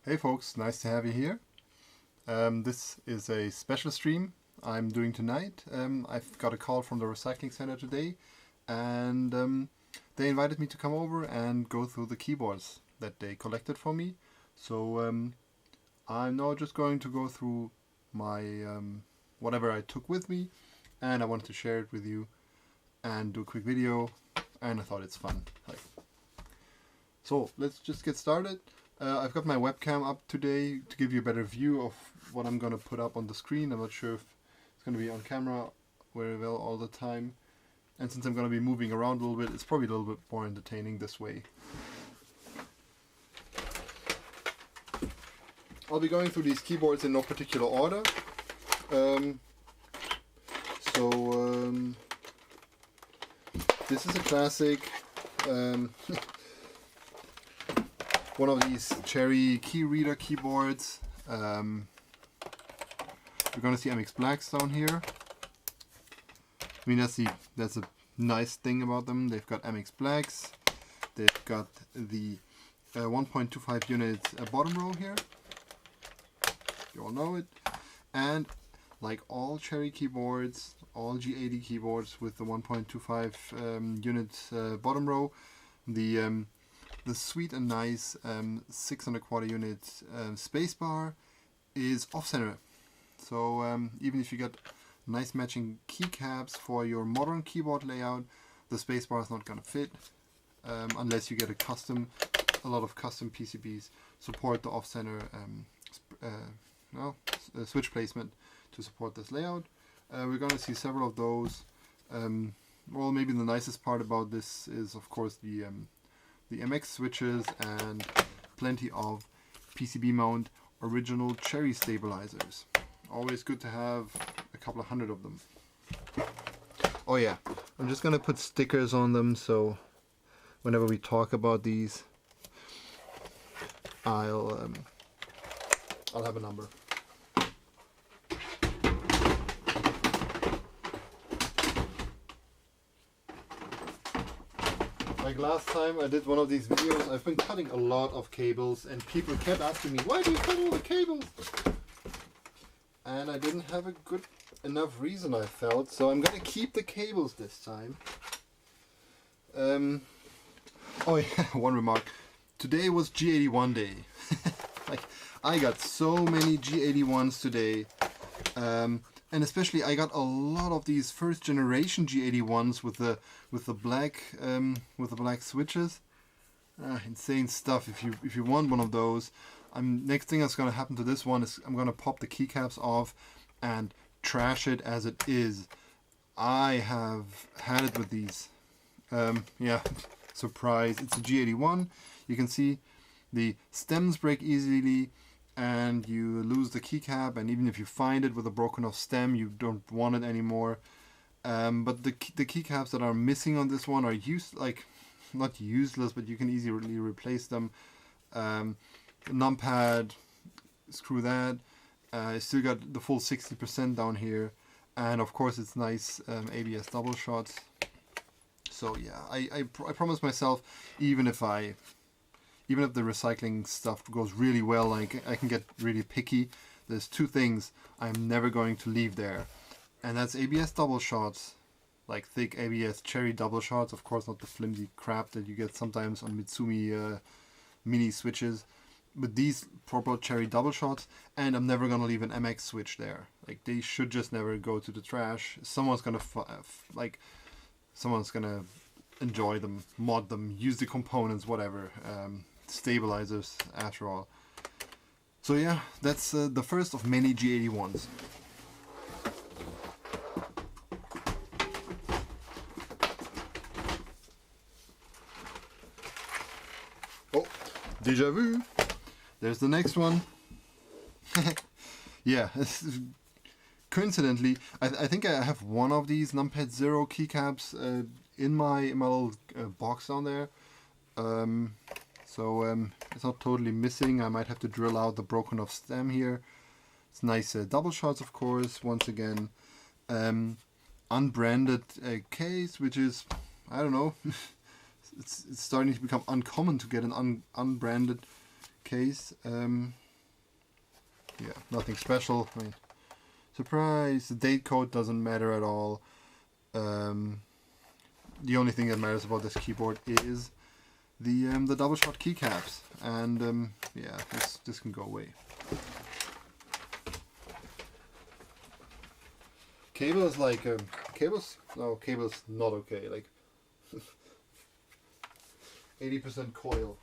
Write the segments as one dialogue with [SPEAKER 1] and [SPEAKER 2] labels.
[SPEAKER 1] Hey folks, nice to have you here. This is a special stream I'm doing tonight. I've got a call from the recycling center today, and they invited me to come over and go through the keyboards that they collected for me. So I'm now just going to go through my whatever I took with me, and I wanted to share it with you and do a quick video, and I thought it's fun. So let's just get started. I've got my webcam up today to give you a better view of what I'm going to put up on the screen. I'm not sure if it's going to be on camera very well all the time. And since I'm going to be moving around a little bit, it's probably a little bit more entertaining this way. I'll be going through these keyboards in no particular order. This is a classic. One of these Cherry key reader keyboards. We're going to see MX Blacks down here. I mean, that's a nice thing about them. They've got MX Blacks. They've got the 1.25 unit bottom row here. You all know it. And like all Cherry keyboards, all G80 keyboards with the 1.25 unit bottom row, the sweet and nice 6 1/4 unit spacebar is off-center. So even if you get nice matching keycaps for your modern keyboard layout, the spacebar is not going to fit unless you get a lot of custom PCBs support the off-center switch placement to support this layout. We're going to see several of those. Well, maybe the nicest part about this is, of course, the MX switches and plenty of PCB mount original Cherry stabilizers. Always good to have a couple of hundred of them. Oh yeah, I'm just gonna put stickers on them so whenever we talk about these, I'll have a number. Like last time I did one of these videos, I've been cutting a lot of cables and people kept asking me, why do you cut all the cables? And I didn't have a good enough reason, I felt, so I'm gonna keep the cables this time. Oh yeah, one remark. Today was G81 day. Like, I got so many G81s today. And especially I got a lot of these first generation G81s with the black switches. Insane stuff. If you want one of those, next thing that's gonna happen to this one is I'm gonna pop the keycaps off and trash it as it is. I have had it with these. Yeah, surprise! It's a G81. You can see the stems break easily, and you lose the keycap, and even if you find it with a broken off stem, you don't want it anymore. But the keycaps that are missing on this one are not useless, but you can easily replace them. Numpad, screw that. I still got the full 60% down here, and of course it's nice ABS double shots. So yeah, I promised myself, even if the recycling stuff goes really well, I can get really picky. There's two things I'm never going to leave there, and that's ABS double shots, like thick ABS Cherry double shots. Of course, not the flimsy crap that you get sometimes on Mitsumi mini switches, but these proper Cherry double shots. And I'm never gonna leave an MX switch there. Like, they should just never go to the trash. Someone's gonna enjoy them, mod them, use the components, whatever. Stabilizers after all. So yeah, that's the first of many G81s. Oh, déjà vu. There's the next one. Yeah, coincidentally, I think I have one of these Numpad Zero keycaps in my little box down there. So it's not totally missing. I might have to drill out the broken off stem here. It's nice double shots, of course, once again. Unbranded case, which is, I don't know, it's starting to become uncommon to get an unbranded case. Yeah, nothing special. I mean, surprise! The date code doesn't matter at all. The only thing that matters about this keyboard is the double shot keycaps, and yeah, this can go away. Cable is like cable's not okay. Like 80% coil.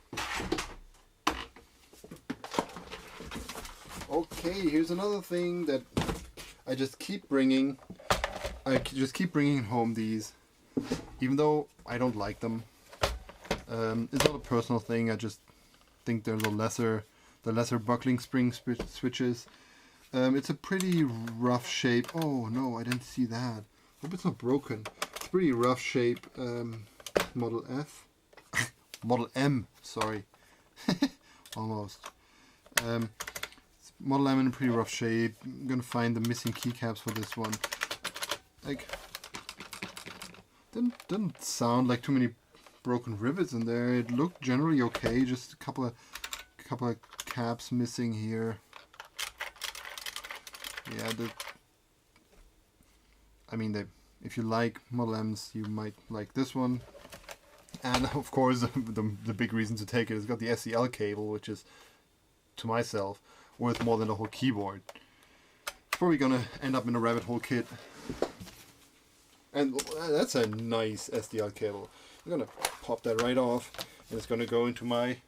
[SPEAKER 1] Okay, here's another thing that I just keep bringing. I just keep bringing home these, even though I don't like them. It's not a personal thing. I just think they're the lesser buckling spring switches. It's a pretty rough shape. Oh no, I didn't see that. Hope it's not broken. It's pretty rough shape. Model F, Model M. Sorry, almost. Model M in a pretty rough shape. I'm gonna find the missing keycaps for this one. Like, didn't sound like too many broken rivets in there. It looked generally okay. Just a couple of caps missing here. Yeah, if you like Model M's, you might like this one. And of course, the big reason to take it is got the SEL cable, which is, to myself, worth more than the whole keyboard. Probably gonna end up in a rabbit hole kit. And that's a nice SDL cable. I'm gonna pop that right off, and it's gonna go into my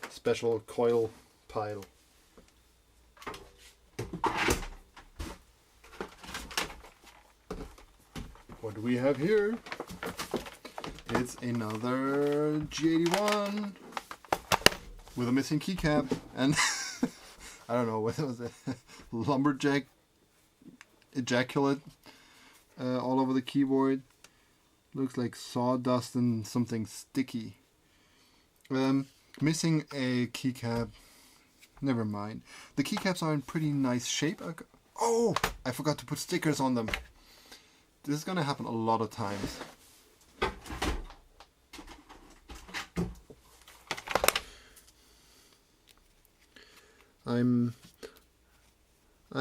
[SPEAKER 1] special coil pile. What do we have here? It's another G81 with a missing keycap, and I don't know what was it, lumberjack ejaculate all over the keyboard. Looks like sawdust and something sticky. Missing a keycap. Never mind. The keycaps are in pretty nice shape. Oh, I forgot to put stickers on them. This is gonna happen a lot of times. I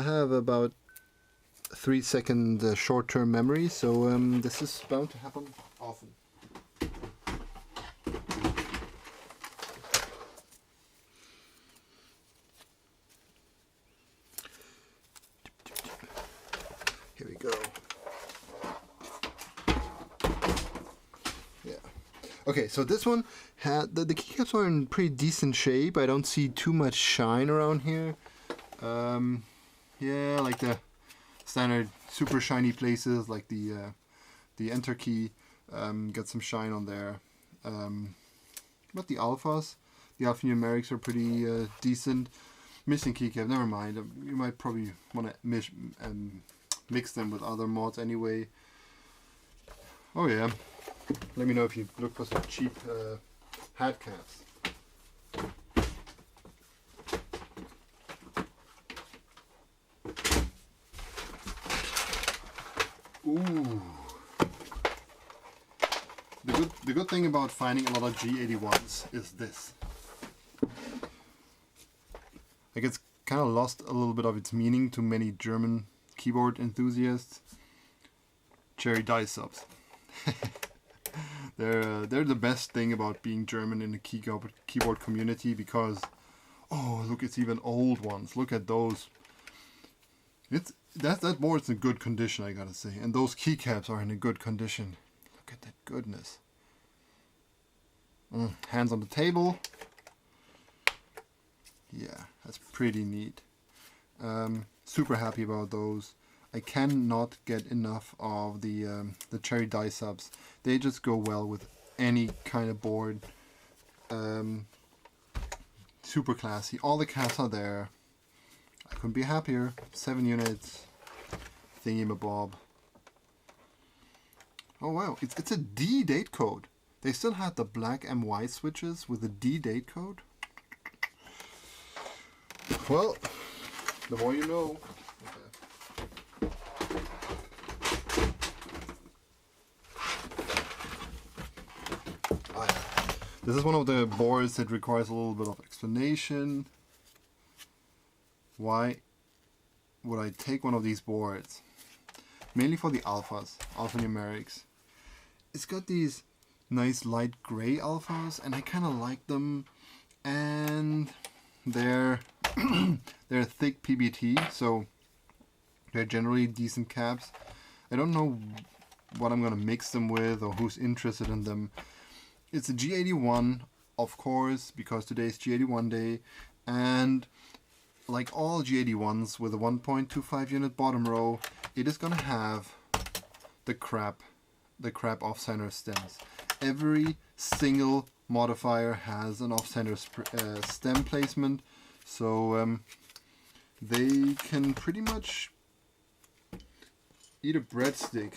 [SPEAKER 1] have about 3-second short-term memory, so this is bound to happen often. Here we go. Yeah. Okay, so this one had the keycaps are in pretty decent shape. I don't see too much shine around here. Yeah, like the standard super shiny places, like the enter key, got some shine on there. But the alphas, the alphanumerics are pretty decent. Missing keycap, never mind. You might probably want to mix them with other mods anyway. Oh yeah, let me know if you look for some cheap hat caps. Ooh. The good thing about finding a lot of G81s is this. Like, it's kind of lost a little bit of its meaning to many German keyboard enthusiasts. Cherry die subs. They're the best thing about being German in the keyboard community, because, oh look, it's even old ones. Look at those. That board's in good condition, I gotta say, and those keycaps are in a good condition. Look at that goodness. Hands on the table. Yeah, that's pretty neat. Super happy about those. I cannot get enough of the cherry die subs. They just go well with any kind of board. Super classy. All the caps are there. I couldn't be happier. 7 units. Thingamabob. Oh wow, it's a D date code. They still had the black MY switches with the D date code. Well, the more you know. Okay. This is one of the boards that requires a little bit of explanation. Why would I take one of these boards? Mainly for the alphas, alphanumerics. It's got these nice light gray alphas, and I kind of like them. And they're they're thick PBT, so they're generally decent caps. I don't know what I'm gonna mix them with or who's interested in them. It's a G81, of course, because today's G81 day, and like all G81s with a 1.25 unit bottom row, it is gonna have the crap off-center stems. Every single modifier has an off-center stem placement, so they can pretty much eat a breadstick.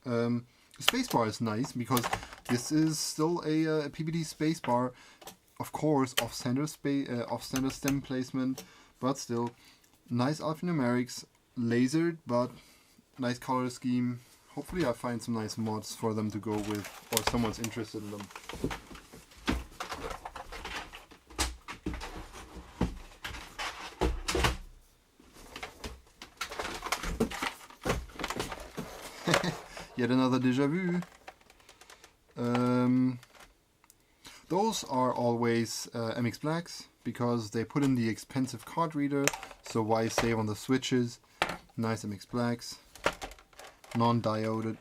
[SPEAKER 1] The spacebar is nice because this is still a PBT spacebar. Of course, off-center stem placement, but still nice alphanumerics, lasered, but nice color scheme. Hopefully I find some nice mods for them to go with, or someone's interested in them. Yet another deja vu. Those are always MX Blacks because they put in the expensive card reader, so why save on the switches? Nice MX Blacks, non-dioded.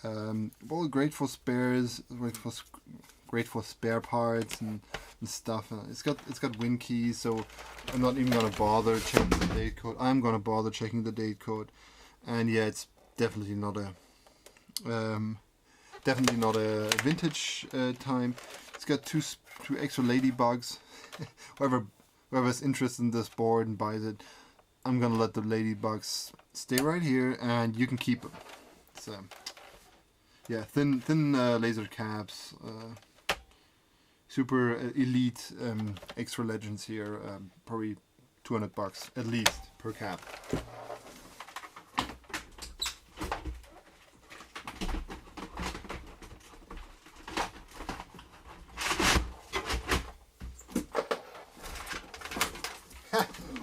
[SPEAKER 1] Well, great for spares, great for spare parts and stuff. It's got win keys, so I'm not even gonna bother checking the date code. I'm gonna bother checking the date code, and yeah, it's definitely not a vintage time. It's got two extra ladybugs. Whoever's interested in this board and buys it, I'm gonna let the ladybugs stay right here, and you can keep them. So yeah, thin laser caps, super elite extra legends here. Probably $200 at least per cap.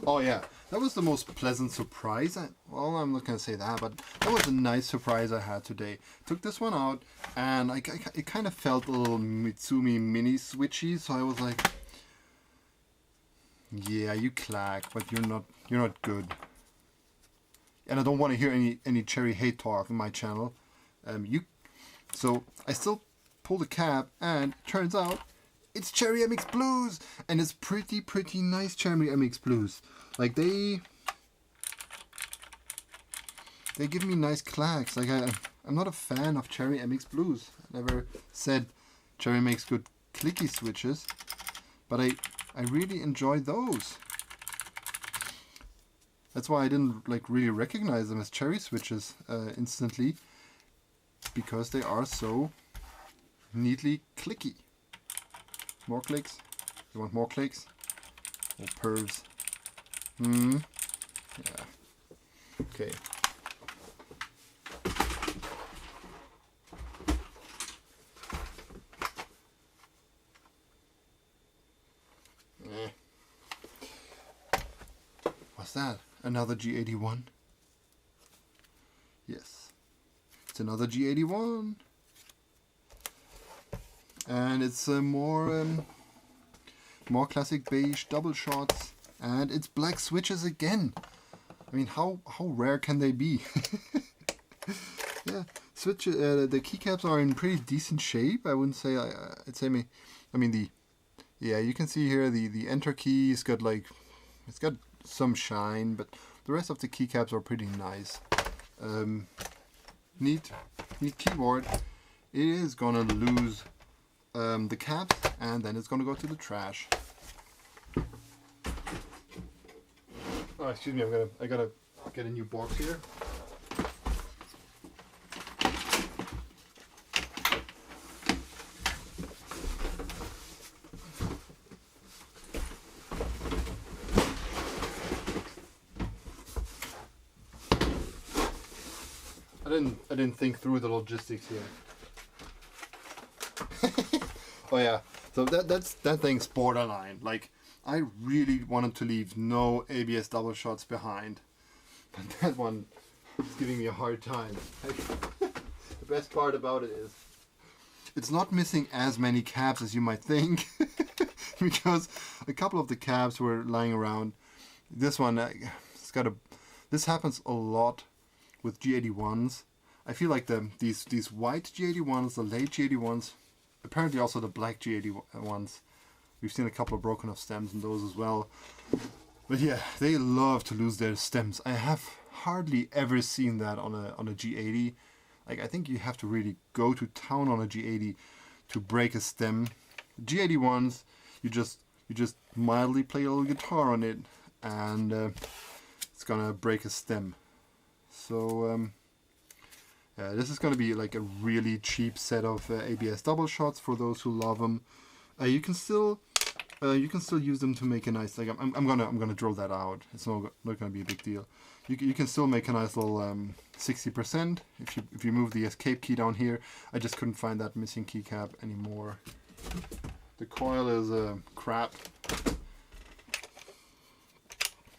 [SPEAKER 1] Oh yeah, that was the most pleasant surprise. Well, I'm not gonna say that, but that was a nice surprise I had today. Took this one out, and it kind of felt a little Mitsumi mini switchy, so I was like, yeah, you clack, but you're not good. And I don't want to hear any cherry hate talk on my channel. So I still pulled the cap, and turns out it's Cherry MX Blues, and it's pretty nice Cherry MX Blues. Like they give me nice clacks. Like I'm not a fan of Cherry MX Blues. I never said Cherry makes good clicky switches, but I really enjoy those. That's why I didn't really recognize them as Cherry switches instantly, because they are so neatly clicky. More clicks? You want more clicks? Or pervs? Yeah. Okay. What's that? Another G81? Yes. It's another G81. And it's more classic beige double shots, and it's black switches again. I mean, how rare can they be? Yeah, the keycaps are in pretty decent shape. I wouldn't say you can see here the enter key is got it's got some shine, but the rest of the keycaps are pretty nice. Neat keyboard. It is gonna lose the caps, and then it's gonna go to the trash. Oh, excuse me, I gotta get a new box here. I didn't think through the logistics here. Oh yeah, so that thing's borderline. Like, I really wanted to leave no ABS double shots behind, but that one is giving me a hard time. The best part about it is it's not missing as many caps as you might think, because a couple of the caps were lying around. This one, it's got a. This happens a lot with G81s. I feel like these white G81s, the late G81s, apparently also the black G81s. We've seen a couple of broken off stems in those as well. But yeah, they love to lose their stems. I have hardly ever seen that on a G80. Like, I think you have to really go to town on a G80 to break a stem. G81s, you just mildly play a little guitar on it, and it's gonna break a stem. So this is gonna be like a really cheap set of ABS double shots for those who love them. You can still use them to make a nice, like, I'm gonna drill that out. It's not gonna be a big deal. You can still make a nice little 60% if you move the escape key down here. I just couldn't find that missing keycap anymore. The coil is crap.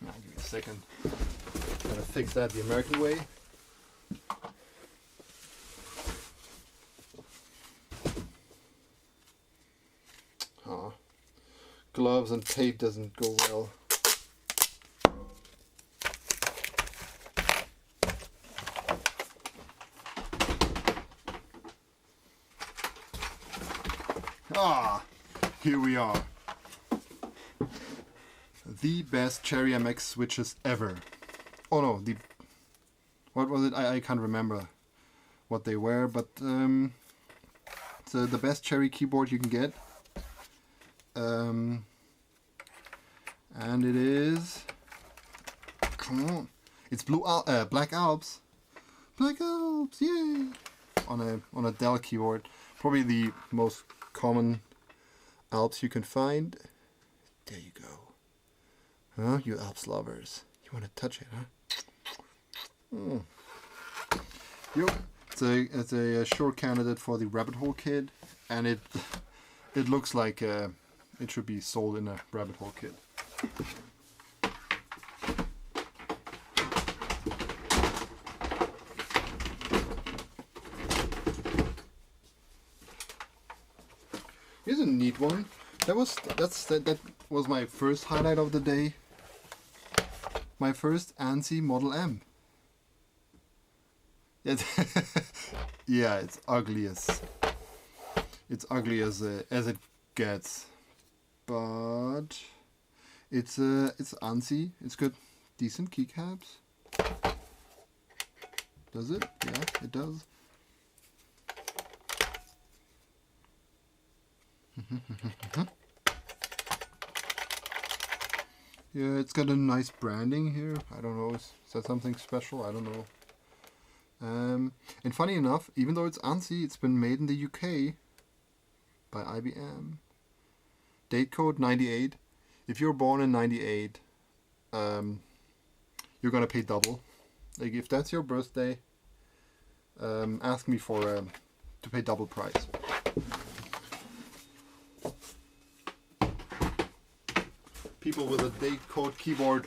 [SPEAKER 1] Now, give me a second. Gotta fix that the American way. Gloves and tape doesn't go well. Here we are. The best Cherry MX switches ever. Oh no, what was it? I can't remember what they were, but it's the best Cherry keyboard you can get. And it is, come on, it's Black Alps. Black Alps, yay! On a Dell keyboard, probably the most common Alps you can find. There you go. Huh? You Alps lovers, you want to touch it, huh? Yo, it's a sure candidate for the rabbit hole kit, and it looks like it should be sold in a rabbit hole kit. Here's a neat one. That was my first highlight of the day. My first ANSI Model M. Yeah, it's ugly as it gets, but it's ANSI. It's got decent keycaps. Does it? Yeah, it does. Yeah, it's got a nice branding here. I don't know, is that something special? I don't know. And funny enough, even though it's ANSI, it's been made in the UK by IBM. Date code 98. If you're born in 98, you're gonna pay double. Like, if that's your birthday, ask me for to pay double price. People with a date code keyboard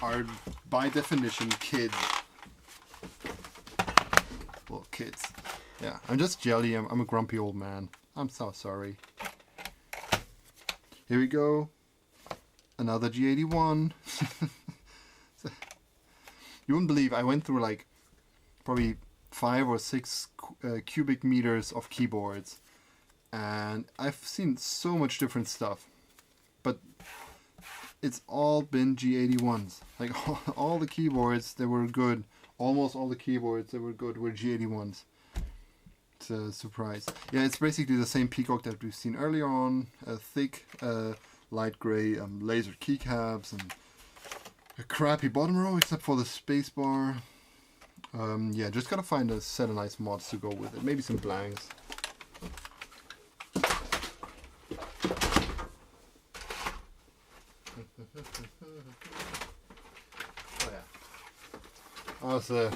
[SPEAKER 1] are by definition kids. Well, kids. Yeah, I'm just jelly. I'm a grumpy old man. I'm so sorry. Here we go. Another G81. You wouldn't believe, I went through like probably 5 or 6 cubic meters of keyboards, and I've seen so much different stuff, but it's all been G81s. Like, all the keyboards that were good, almost all the keyboards that were good were G81s. It's a surprise. Yeah, it's basically the same peacock that we've seen earlier on. A thick, light gray laser keycaps and a crappy bottom row except for the spacebar. Yeah, just gotta find a set of nice mods to go with it. Maybe some blanks. Oh yeah.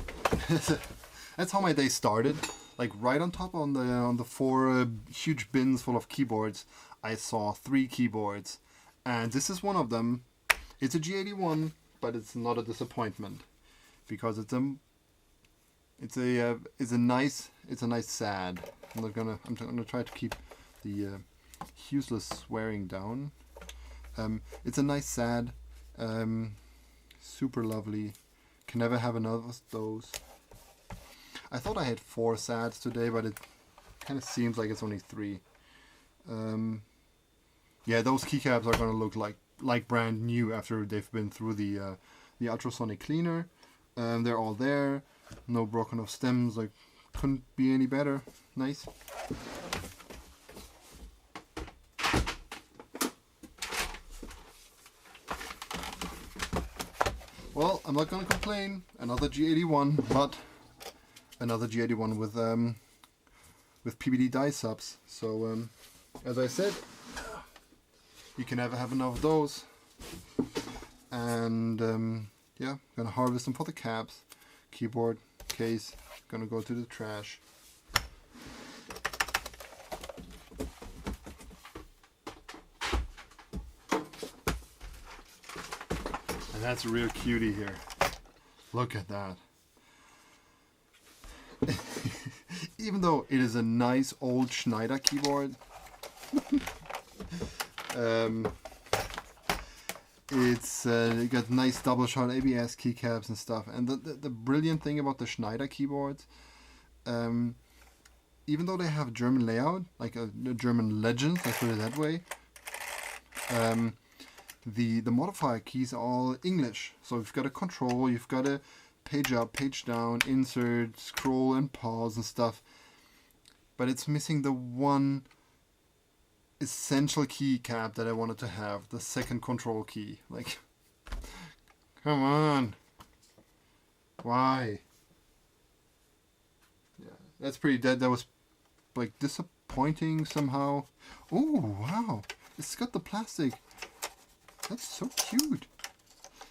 [SPEAKER 1] That's how my day started. like right on top on the four huge bins full of keyboards, I saw 3 keyboards, and this is one of them. It's a G81, but it's not a disappointment because it's a nice sad. I'm gonna try to keep the useless swearing down. It's a nice sad, super lovely. Can never have enough of those. I thought I had 4 sads today, but it kind of seems like it's only 3. Yeah, those keycaps are gonna look like brand new after they've been through the ultrasonic cleaner. They're all there. No broken off stems. Like, couldn't be any better. Nice. Well, I'm not gonna complain. Another G81, but another G81 with PBD die subs. So as I said, you can never have enough of those. And yeah, gonna harvest them for the caps. Keyboard case gonna go to the trash. And that's a real cutie here. Look at that. Even though it is a nice old Schneider keyboard, it's got nice double shot ABS keycaps and stuff. And the brilliant thing about the Schneider keyboards, even though they have German layout, like a German legend, let's put it that way, the modifier keys are all English. So you've got a control, you've got a page up, page down, insert, scroll and pause and stuff. But it's missing the one essential keycap that I wanted to have, the second control key. Like, come on. Why? Yeah, that's pretty dead. That was like disappointing somehow. Oh, wow. It's got the plastic. That's so cute.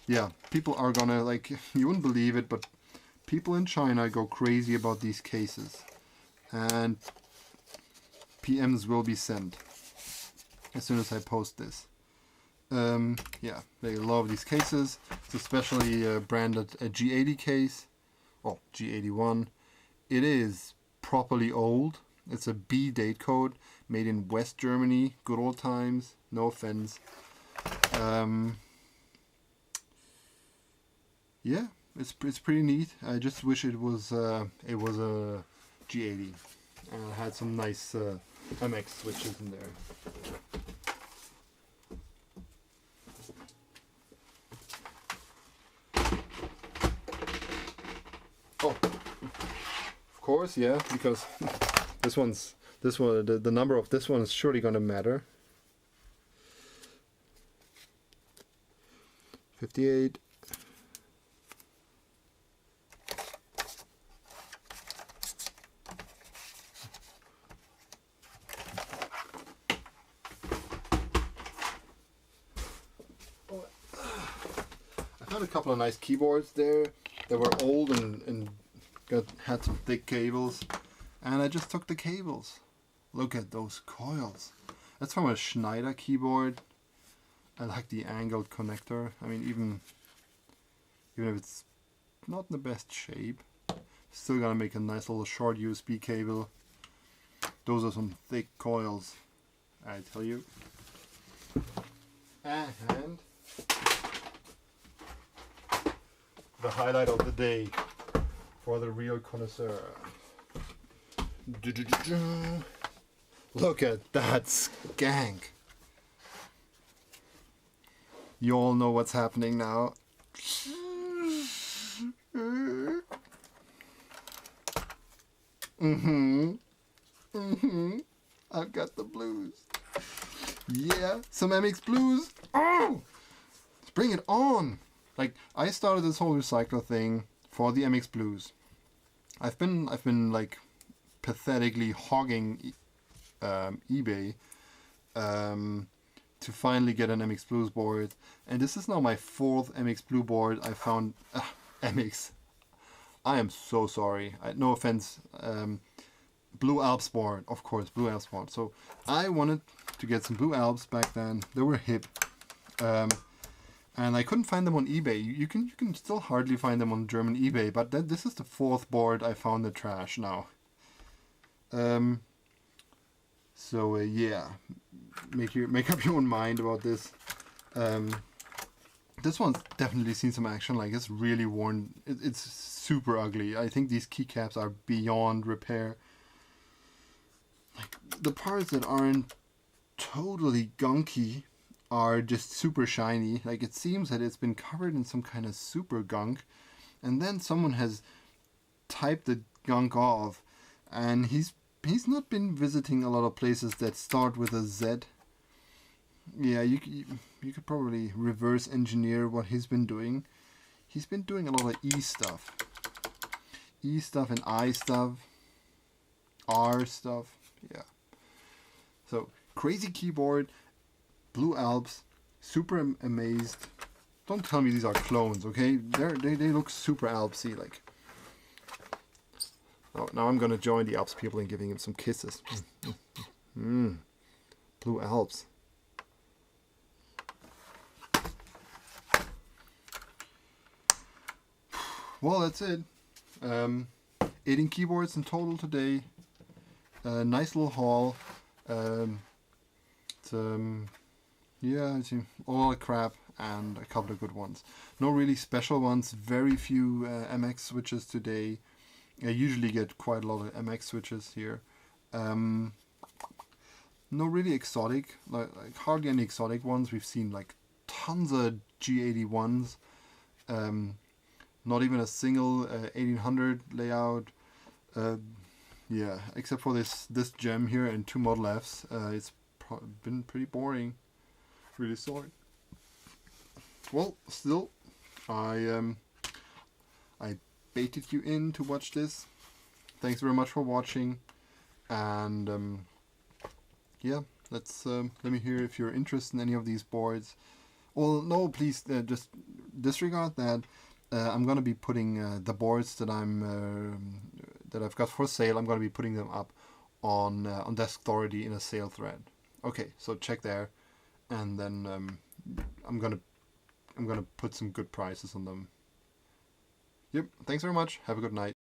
[SPEAKER 1] Yeah, people are gonna, like, you wouldn't believe it, but people in China go crazy about these cases. And PMs will be sent as soon as I post this. Yeah, they love these cases. It's especially branded a G80 case. Oh, G81. It is properly old. It's a B date code, made in West Germany. Good old times. No offense. Yeah, it's pretty neat. I just wish it was a G80 and had some nice MX switches in there. Oh, of course, yeah, because the number of this one is surely going to matter. 58. I found a couple of nice keyboards there that were old and had some thick cables, and I just took the cables. Look at those coils. That's from a Schneider keyboard. I like the angled connector. I mean, even if it's not in the best shape, still gonna make a nice little short USB cable. Those are some thick coils, I tell you. And the highlight of the day for the real connoisseur. Look at that skank. You all know what's happening now. I've got the blues. Yeah, some MX blues. Oh, let's bring it on. Like, I started this whole recycler thing for the MX blues. I've been like pathetically hogging eBay to finally get an MX Blues board, and this is now my 4th MX Blue board I found. MX, I am so sorry. No offense. Blue Alps board, of course, Blue Alps board. So I wanted to get some Blue Alps back then. They were hip. And I couldn't find them on eBay. You can still hardly find them on German eBay, but this is the fourth board I found in the trash now. So yeah, make up your own mind about this. This one's definitely seen some action. Like, it's really worn. It's super ugly. I think these keycaps are beyond repair. Like, the parts that aren't totally gunky are just super shiny. Like, it seems that it's been covered in some kind of super gunk, and then someone has typed the gunk off, and he's not been visiting a lot of places that start with a Z. Yeah, you could probably reverse engineer what he's been doing. He's been doing a lot of E stuff. E stuff and I stuff. R stuff. Yeah. So, crazy keyboard. Blue Alps. Super amazed. Don't tell me these are clones, okay? They look super Alpsy, like. Oh, now I'm gonna join the Alps people and giving him some kisses. Blue Alps. Well, that's it. 18 keyboards in total today. Nice little haul. Yeah, it's a lot of crap and a couple of good ones. No really special ones. Very few MX switches today. I usually get quite a lot of MX switches here. No really exotic, like hardly any exotic ones. We've seen like tons of G81s. Not even a single 1800 layout. Yeah, except for this gem here and two Model Fs. It's been pretty boring. Really sorry. Well, still, I baited you in to watch this. Thanks very much for watching, and yeah, let me hear if you're interested in any of these boards. Well, no, please just disregard that. I'm gonna be putting the boards that I've got for sale. I'm gonna be putting them up on Desk Authority in a sale thread. Okay, so check there, and then I'm gonna put some good prices on them. Yep. Thanks very much. Have a good night.